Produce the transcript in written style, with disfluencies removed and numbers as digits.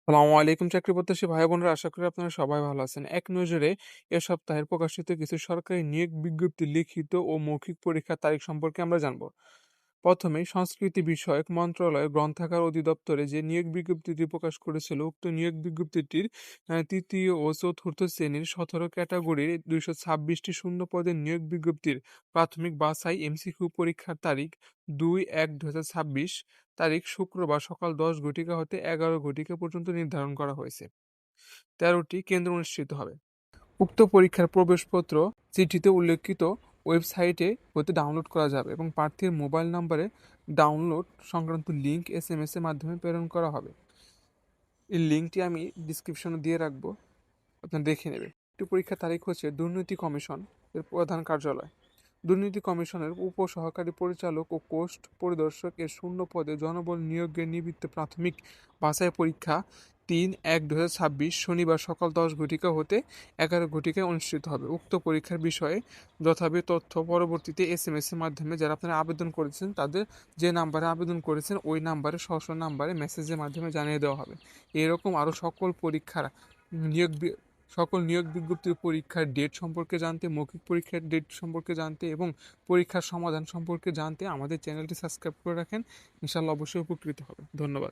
আসসালামু আলাইকুম চাকরি প্রত্যাশী ভাই বোনেরা, আশা করি আপনারা সবাই ভালো আছেন। এক নজরে এ সপ্তাহের প্রকাশিত কিছু সরকারি নিয়োগ বিজ্ঞপ্তি, লিখিত ও মৌখিক পরীক্ষার তারিখ সম্পর্কে আমরা জানব। প্রথমেই সংস্কৃতি বিষয়ক মন্ত্রণালয় গ্রন্থাগার অধিদপ্তরে যে নিয়োগ বিজ্ঞপ্তিটি প্রকাশ করেছিল, উক্ত নিয়োগ বিজ্ঞপ্তিটির তৃতীয় ও চতুর্থ শ্রেণীর 17 ক্যাটাগরির 226টি শূন্য পদের নিয়োগ বিজ্ঞপ্তির প্রাথমিক বাছাই এমসিকিউ পরীক্ষার তারিখ 2/1/2026 তারিখ শুক্রবার সকাল 10 ঘটিকা হতে 11 ঘটিকা পর্যন্ত নির্ধারণ করা হয়েছে। 13টি কেন্দ্র অনুষ্ঠিত হবে। উক্ত পরীক্ষার প্রবেশপত্র চিঠিতে উল্লেখিত ওয়েবসাইটে হতে ডাউনলোড করা যাবে এবং প্রার্থীর মোবাইল নম্বরে ডাউনলোড সংক্রান্ত লিঙ্ক SMS এর মাধ্যমে প্রেরণ করা হবে। এই লিঙ্কটি আমি ডিসক্রিপশনে দিয়ে রাখবো, আপনারা দেখে নেবেন। একটি পরীক্ষার তারিখ হচ্ছে দুর্নীতি কমিশন এর প্রধান কার্যালয়। দুর্নীতি কমিশনের উপসহকারী পরিচালক ও কোস্ট পরিদর্শক এর শূন্য পদে জনবল নিয়োগের নিমিত্তে প্রাথমিক বাছাই পরীক্ষা 3/1/2026 শনিবার সকাল 10 ঘটিকা হতে 11 ঘটিকায় অনুষ্ঠিত হবে। উক্ত পরীক্ষার বিষয়ে যথাযথ তথ্য পরবর্তীতে SMS এর মাধ্যমে যারা আপনারা আবেদন করেছেন তাদের যে নাম্বারে আবেদন করেছেন ওই নাম্বারে স্ব নাম্বারে মেসেজের মাধ্যমে জানিয়ে দেওয়া হবে। এরকম আরও সকল নিয়োগ বিজ্ঞপ্তির পরীক্ষার ডেট সম্পর্কে জানতে, মৌখিক পরীক্ষার ডেট সম্পর্কে জানতে এবং পরীক্ষার সমাধান সম্পর্কে জানতে আমাদের চ্যানেলটি সাবস্ক্রাইব করে রাখেন। ইনশাআল্লাহ অবশ্যই উপকৃত হবে। ধন্যবাদ।